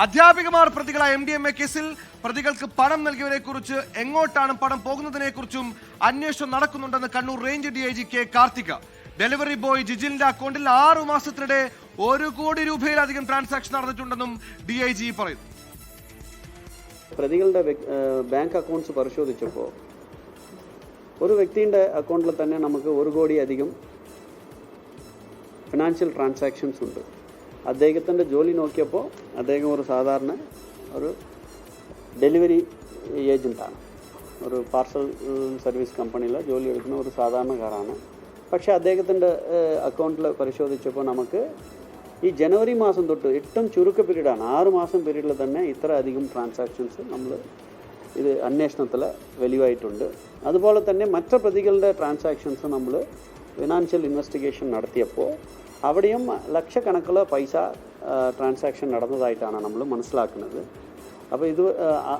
അധ്യാപികമാർ പ്രതികളായ MDMA കേസിൽ പ്രതികൾക്ക് പണം നൽകിയവരെ കുറിച്ച് എങ്ങോട്ടാണ് പണം പോകുന്നതിനെ കുറിച്ചും അന്വേഷണം നടക്കുന്നുണ്ടെന്ന് Kannur range DIG K Karthika. Delivery boy ജിജിലിന്റെ അക്കൗണ്ടിൽ 6 മാസത്തിനിടെ 1 കോടി രൂപയിലധികം ട്രാൻസാക്ഷൻ നടന്നിട്ടുണ്ടെന്നും DIG പറയുന്നു. പ്രതികളുടെ ബാങ്ക് അക്കൗണ്ട്സ് പരിശോധിച്ചപ്പോൾ ഒരു വ്യക്തിയുടെ അക്കൗണ്ടിൽ തന്നെ നമുക്ക് 1 കോടി അധികം ഫിനാൻഷ്യൽ ട്രാൻസാക്ഷൻസ് ഉണ്ട്. അദ്ദേഹത്തിൻ്റെ ജോലി നോക്കിയപ്പോൾ അദ്ദേഹം ഒരു സാധാരണ ഒരു ഡെലിവറി ഏജൻറ്റാണ്. ഒരു പാർസൽ സർവീസ് കമ്പനിയിൽ ജോലി എടുക്കുന്ന ഒരു സാധാരണക്കാരാണ്. പക്ഷേ അദ്ദേഹത്തിൻ്റെ അക്കൗണ്ടിൽ പരിശോധിച്ചപ്പോൾ നമുക്ക് ഈ ജനുവരി മാസം തൊട്ട് ഏറ്റവും ചുരുക്ക പീരീഡാണ്, 6 മാസം പീരീഡിൽ തന്നെ ഇത്ര അധികം ട്രാൻസാക്ഷൻസ് നമ്മൾ ഇത് അന്വേഷണത്തിൽ വെളിവായിട്ടുണ്ട്. അതുപോലെ തന്നെ മറ്റു പ്രതികളുടെ ട്രാൻസാക്ഷൻസ് നമ്മൾ ഫിനാൻഷ്യൽ ഇൻവെസ്റ്റിഗേഷൻ നടത്തിയപ്പോൾ അവിടെയും ലക്ഷക്കണക്കിന് പൈസ ട്രാൻസാക്ഷൻ നടന്നതായിട്ടാണ് നമ്മൾ മനസ്സിലാക്കുന്നത്.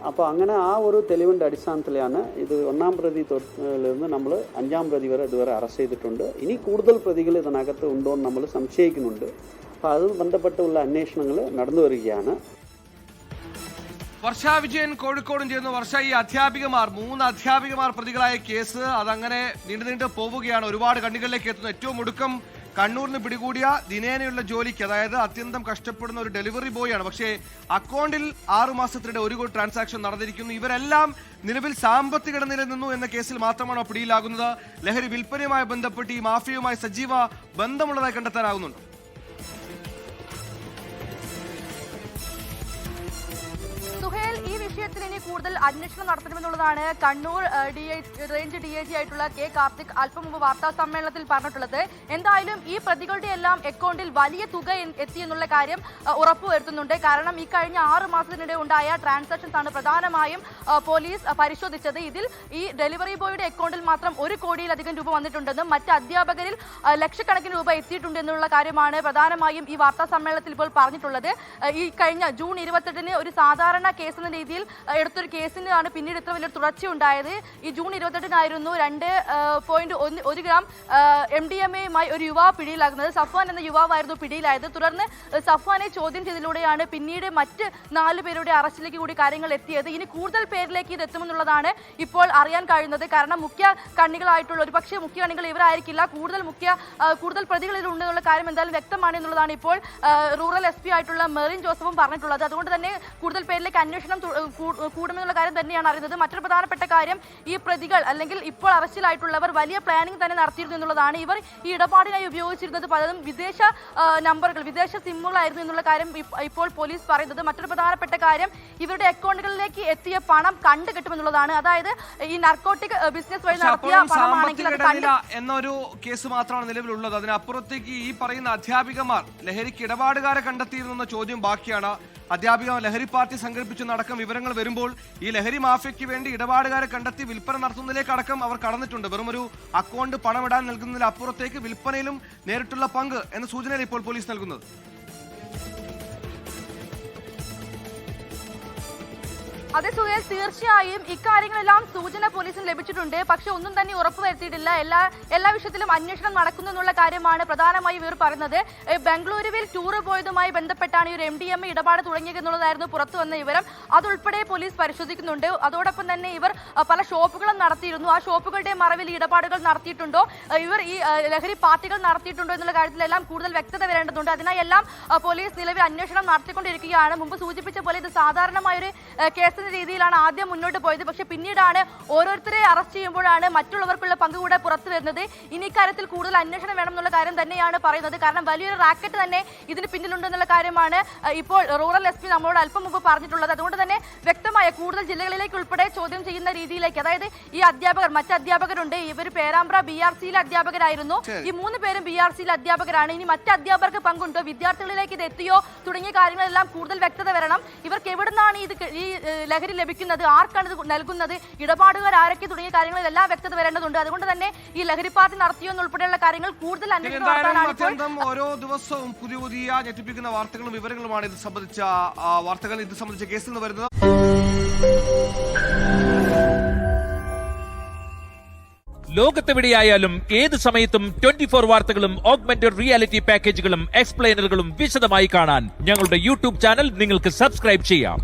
അപ്പോൾ അങ്ങനെ ആ ഒരു തെളിവിൻ്റെ അടിസ്ഥാനത്തിലാണ് ഇത് 1-ാം പ്രതി തൊട്ടിലിരുന്ന് നമ്മൾ 5-ാം പ്രതി വരെ ഇതുവരെ അറസ്റ്റ് ചെയ്തിട്ടുണ്ട്. ഇനി കൂടുതൽ പ്രതികൾ ഇതിനകത്ത് ഉണ്ടോ എന്ന് നമ്മൾ സംശയിക്കുന്നുണ്ട്. അപ്പോൾ അത് ബന്ധപ്പെട്ടുള്ള അന്വേഷണങ്ങൾ നടന്നു വരികയാണ്. വർഷ വിജയൻ കോഴിക്കോടും ചേർന്ന്. വർഷ, ഈ അധ്യാപികമാർ 3 അധ്യാപികമാർ പ്രതികളായ കേസ് അതങ്ങനെ നീണ്ടു പോവുകയാണ്, ഒരുപാട് കണ്ണികളിലേക്ക് എത്തുന്നു. ഏറ്റവും ഒടുക്കം കണ്ണൂരിന് പിടികൂടിയ ദിനേനയുള്ള ജോലിക്ക്, അതായത് അത്യന്തം കഷ്ടപ്പെടുന്ന ഒരു ഡെലിവറി ബോയ് ആണ്. പക്ഷേ അക്കൗണ്ടിൽ 6 മാസത്തിനിടെ 1 കോടി ട്രാൻസാക്ഷൻ നടന്നിരിക്കുന്നു. ഇവരെല്ലാം നിലവിൽ സാമ്പത്തിക ഇടനിലയിൽ നിന്നു എന്ന കേസിൽ മാത്രമാണോ പിടിയിലാകുന്നത്? ലഹരി വിൽപ്പനയുമായി ബന്ധപ്പെട്ട് ഈ മാഫിയയുമായി സജീവ ബന്ധമുള്ളതായി കണ്ടെത്താനാകുന്നുണ്ടോ? ഈ വിഷയത്തിൽ ഇനി കൂടുതൽ അന്വേഷണം നടത്തണമെന്നുള്ളതാണ് കണ്ണൂർ റേഞ്ച് DIG ആയിട്ടുള്ള കെ കാർത്തിക് അല്പം മുമ്പ് വാർത്താ സമ്മേളനത്തിൽ പറഞ്ഞിട്ടുള്ളത്. എന്തായാലും ഈ പ്രതികളുടെ എല്ലാം അക്കൗണ്ടിൽ വലിയ തുക എത്തിയെന്നുള്ള കാര്യം ഉറപ്പുവരുത്തുന്നുണ്ട്. കാരണം ഈ കഴിഞ്ഞ 6 മാസത്തിനിടെ ഉണ്ടായ ട്രാൻസാക്ഷൻസ് ആണ് പ്രധാനമായും പോലീസ് പരിശോധിച്ചത്. ഇതിൽ ഈ ഡെലിവറി ബോയുടെ അക്കൗണ്ടിൽ മാത്രം 1 കോടിയിലധികം രൂപ വന്നിട്ടുണ്ടെന്നും മറ്റ് അധ്യാപകരിൽ ലക്ഷക്കണക്കിന് രൂപ എത്തിയിട്ടുണ്ടെന്നുള്ള കാര്യമാണ് പ്രധാനമായും ഈ വാർത്താ സമ്മേളനത്തിൽ ഇപ്പോൾ പറഞ്ഞിട്ടുള്ളത്. ഈ കഴിഞ്ഞ ജൂൺ 28-ന് ഒരു സാധാരണ കേസ് എന്ന രീതിയിൽ എടുത്തൊരു കേസിനാണ് പിന്നീട് ഇത്ര വലിയൊരു തുടർച്ചയുണ്ടായത്. ഈ ജൂൺ 28-നായിരുന്നു 2.1 ഗ്രാം MDMA-യുമായി ഒരു യുവാവ് പിടിയിലാകുന്നത്. സഫ്വാൻ എന്ന യുവാവായിരുന്നു പിടിയിലായത്. തുടർന്ന് സഫ്വാനെ ചോദ്യം ചെയ്തതിലൂടെയാണ് പിന്നീട് മറ്റ് 4 പേരുടെ അറസ്റ്റിലേക്ക് കൂടി കാര്യങ്ങൾ എത്തിയത്. ഇനി കൂടുതൽ പേരിലേക്ക് ഇത് എത്തുമെന്നുള്ളതാണ് ഇപ്പോൾ അറിയാൻ കഴിയുന്നത്. കാരണം മുഖ്യ കണ്ണികളായിട്ടുള്ള ഒരു പക്ഷേ മുഖ്യ കണ്ണികൾ ഇവരായിരിക്കില്ല, കൂടുതൽ പ്രതികൾ ഇതിലുണ്ടെന്നുള്ള കാര്യം എന്തായാലും വ്യക്തമാണ് എന്നുള്ളതാണ് ഇപ്പോൾ റൂറൽ SP ആയിട്ടുള്ള മെറിൻ ജോസഫും പറഞ്ഞിട്ടുള്ളത്. അതുകൊണ്ട് തന്നെ കൂടുതൽ പേരിലേക്ക് അന്വേഷണം കൂടുമെന്നുള്ള കാര്യം തന്നെയാണ് അറിയുന്നത്. മറ്റൊരു പ്രധാനപ്പെട്ട കാര്യം, ഈ പ്രതികൾ അല്ലെങ്കിൽ ഇപ്പോൾ അറസ്റ്റിലായിട്ടുള്ളവർ വലിയ പ്ലാനിംഗ് തന്നെ നടത്തിയിരുന്നു എന്നുള്ളതാണ്. ഇവർ ഈ ഇടപാടിനായി ഉപയോഗിച്ചിരുന്നത് പലതും വിദേശ നമ്പറുകൾ, വിദേശ സിമ്മുകളായിരുന്നു എന്നുള്ള കാര്യം ഇപ്പോൾ പോലീസ് പറയുന്നത്. മറ്റൊരു പ്രധാനപ്പെട്ട കാര്യം, ഇവരുടെ അക്കൗണ്ടുകളിലേക്ക് എത്തിയ പണം കണ്ടുകിട്ടുമെന്നുള്ളതാണ്. അതായത് ഈ നർക്കോട്ടിക് ബിസിനസ് വഴി നടത്തിയ പണമാണെങ്കിൽ എന്നൊരു കേസ് മാത്രമാണ് നിലവിലുള്ളത്. അതിനപ്പുറത്തേക്ക് ഈ പറയുന്ന അധ്യാപികമാർ ലഹരിക്ക് ഇടപാടുകാരെ കണ്ടെത്തിയിരുന്ന ചോദ്യം ബാക്കിയാണ്. അധ്യാപിക ലഹരി പാർട്ടി സംഘടിപ്പിച്ചെന്നടക്കം വിവരങ്ങൾ വരുമ്പോൾ ഈ ലഹരി മാഫിയയ്ക്ക് വേണ്ടി ഇടപാടുകാരെ കണ്ടെത്തി വിൽപ്പന നടത്തുന്നതിലേക്ക് അടക്കം അവർ കടന്നിട്ടുണ്ട്. വെറും ഒരു അക്കൗണ്ട് പണമിടാൻ നൽകുന്നതിൽ അപ്പുറത്തേക്ക് വിൽപ്പനയിലും നേരിട്ടുള്ള പങ്ക് എന്ന സൂചനയാണ് ഇപ്പോൾ പോലീസ് നൽകുന്നത്. അതെ സുഹേൽ, തീർച്ചയായും ഇക്കാര്യങ്ങളെല്ലാം സൂചന പോലീസിന് ലഭിച്ചിട്ടുണ്ട്. പക്ഷെ ഒന്നും തന്നെ ഉറപ്പുവരുത്തിയിട്ടില്ല. എല്ലാ വിഷയത്തിലും അന്വേഷണം നടക്കുന്നു എന്നുള്ള കാര്യമാണ് പ്രധാനമായും ഇവർ പറയുന്നത്. ബംഗളൂരുവിൽ ടൂർ പോയതുമായി ബന്ധപ്പെട്ടാണ് ഈ ഒരു MDMA ഇടപാട് തുടങ്ങിയത് എന്നുള്ളതായിരുന്നു പുറത്തു വന്ന വിവരം. അതുൾപ്പെടെ പോലീസ് പരിശോധിക്കുന്നുണ്ട്. അതോടൊപ്പം തന്നെ ഇവർ പല ഷോപ്പുകളും നടത്തിയിരുന്നു. ആ ഷോപ്പുകളുടെ മറവിൽ ഇടപാടുകൾ നടത്തിയിട്ടുണ്ടോ, ഇവർ ഈ ലഹരി പാർട്ടികൾ നടത്തിയിട്ടുണ്ടോ എന്നുള്ള കാര്യത്തിലെല്ലാം കൂടുതൽ വ്യക്തത വരേണ്ടതുണ്ട്. അതിനായെല്ലാം പോലീസ് നിലവിൽ അന്വേഷണം നടത്തിക്കൊണ്ടിരിക്കുകയാണ്. മുമ്പ് സൂചിപ്പിച്ച പോലെ ഇത് സാധാരണമായൊരു കേസ് രീതിയിലാണ് ആദ്യം മുന്നോട്ട് പോയത്. പക്ഷെ പിന്നീടാണ് ഓരോരുത്തരെ അറസ്റ്റ് ചെയ്യുമ്പോഴാണ് മറ്റുള്ളവർക്കുള്ള പങ്ക് കൂടെ പുറത്തു വരുന്നത്. ഇനി ഇക്കാര്യത്തിൽ കൂടുതൽ അന്വേഷണം വേണം എന്നുള്ള കാര്യം തന്നെയാണ് പറയുന്നത്. കാരണം വലിയൊരു റാക്കറ്റ് തന്നെ ഇതിന് പിന്നിലുണ്ടെന്നുള്ള കാര്യമാണ് ഇപ്പോൾ റൂറൽ SP നമ്മളോട് അല്പം മുമ്പ് പറഞ്ഞിട്ടുള്ളത്. അതുകൊണ്ട് തന്നെ വ്യക്തമായ കൂടുതൽ ജില്ലകളിലേക്ക് ഉൾപ്പെടെ ചോദ്യം ചെയ്യുന്ന രീതിയിലേക്ക്, അതായത് ഈ അധ്യാപകർ, മറ്റ് അധ്യാപകരുണ്ട്, ഇവർ പേരാമ്പ്ര BRCയിലെ അധ്യാപകരായിരുന്നു. ഈ 3 പേരും BRCയിലെ അധ്യാപകരാണ്. ഇനി മറ്റ് അധ്യാപകർക്ക് പങ്കുണ്ടോ, വിദ്യാർത്ഥികളിലേക്ക് ഇത് എത്തിയോ തുടങ്ങിയ കാര്യങ്ങളെല്ലാം കൂടുതൽ വ്യക്തത വരണം. ഇവർക്ക് എവിടുന്നാണ് ഈ ലഹരി ലഭിക്കുന്നത്, ആർക്കാണ് ഇത് നൽകുന്നത്, ഇടപാടുകാർ ആരൊക്കെ തുടങ്ങിയ കാര്യങ്ങളിലെല്ലാം വ്യക്തത വരേണ്ടതുണ്ട്. അതുകൊണ്ട് തന്നെ ഈ ലഹരി പാർട്ടി നടത്തിയോ എന്നുൾപ്പെടെയുള്ള കാര്യങ്ങൾ കൂടുതൽ അന്വേഷണം നടത്താനാണ്. ഓരോ ദിവസവും പുതിയ ഞെട്ടിപ്പിക്കുന്ന വാർത്തകളും വിവരങ്ങളുമാണ് ഇത് സംബന്ധിച്ച കേസിൽ നിന്ന് വരുന്നത്. ലോകത്തെവിടെയായാലും ഏത് സമയത്തും 24 വാർത്തകളും ഓഗ്മെന്റഡ് റിയാലിറ്റി പാക്കേജുകളും എക്സ്പ്ലെയിനറുകളും വിശദമായി കാണാൻ ഞങ്ങളുടെ യൂട്യൂബ് ചാനൽ നിങ്ങൾക്ക് സബ്സ്ക്രൈബ് ചെയ്യാം.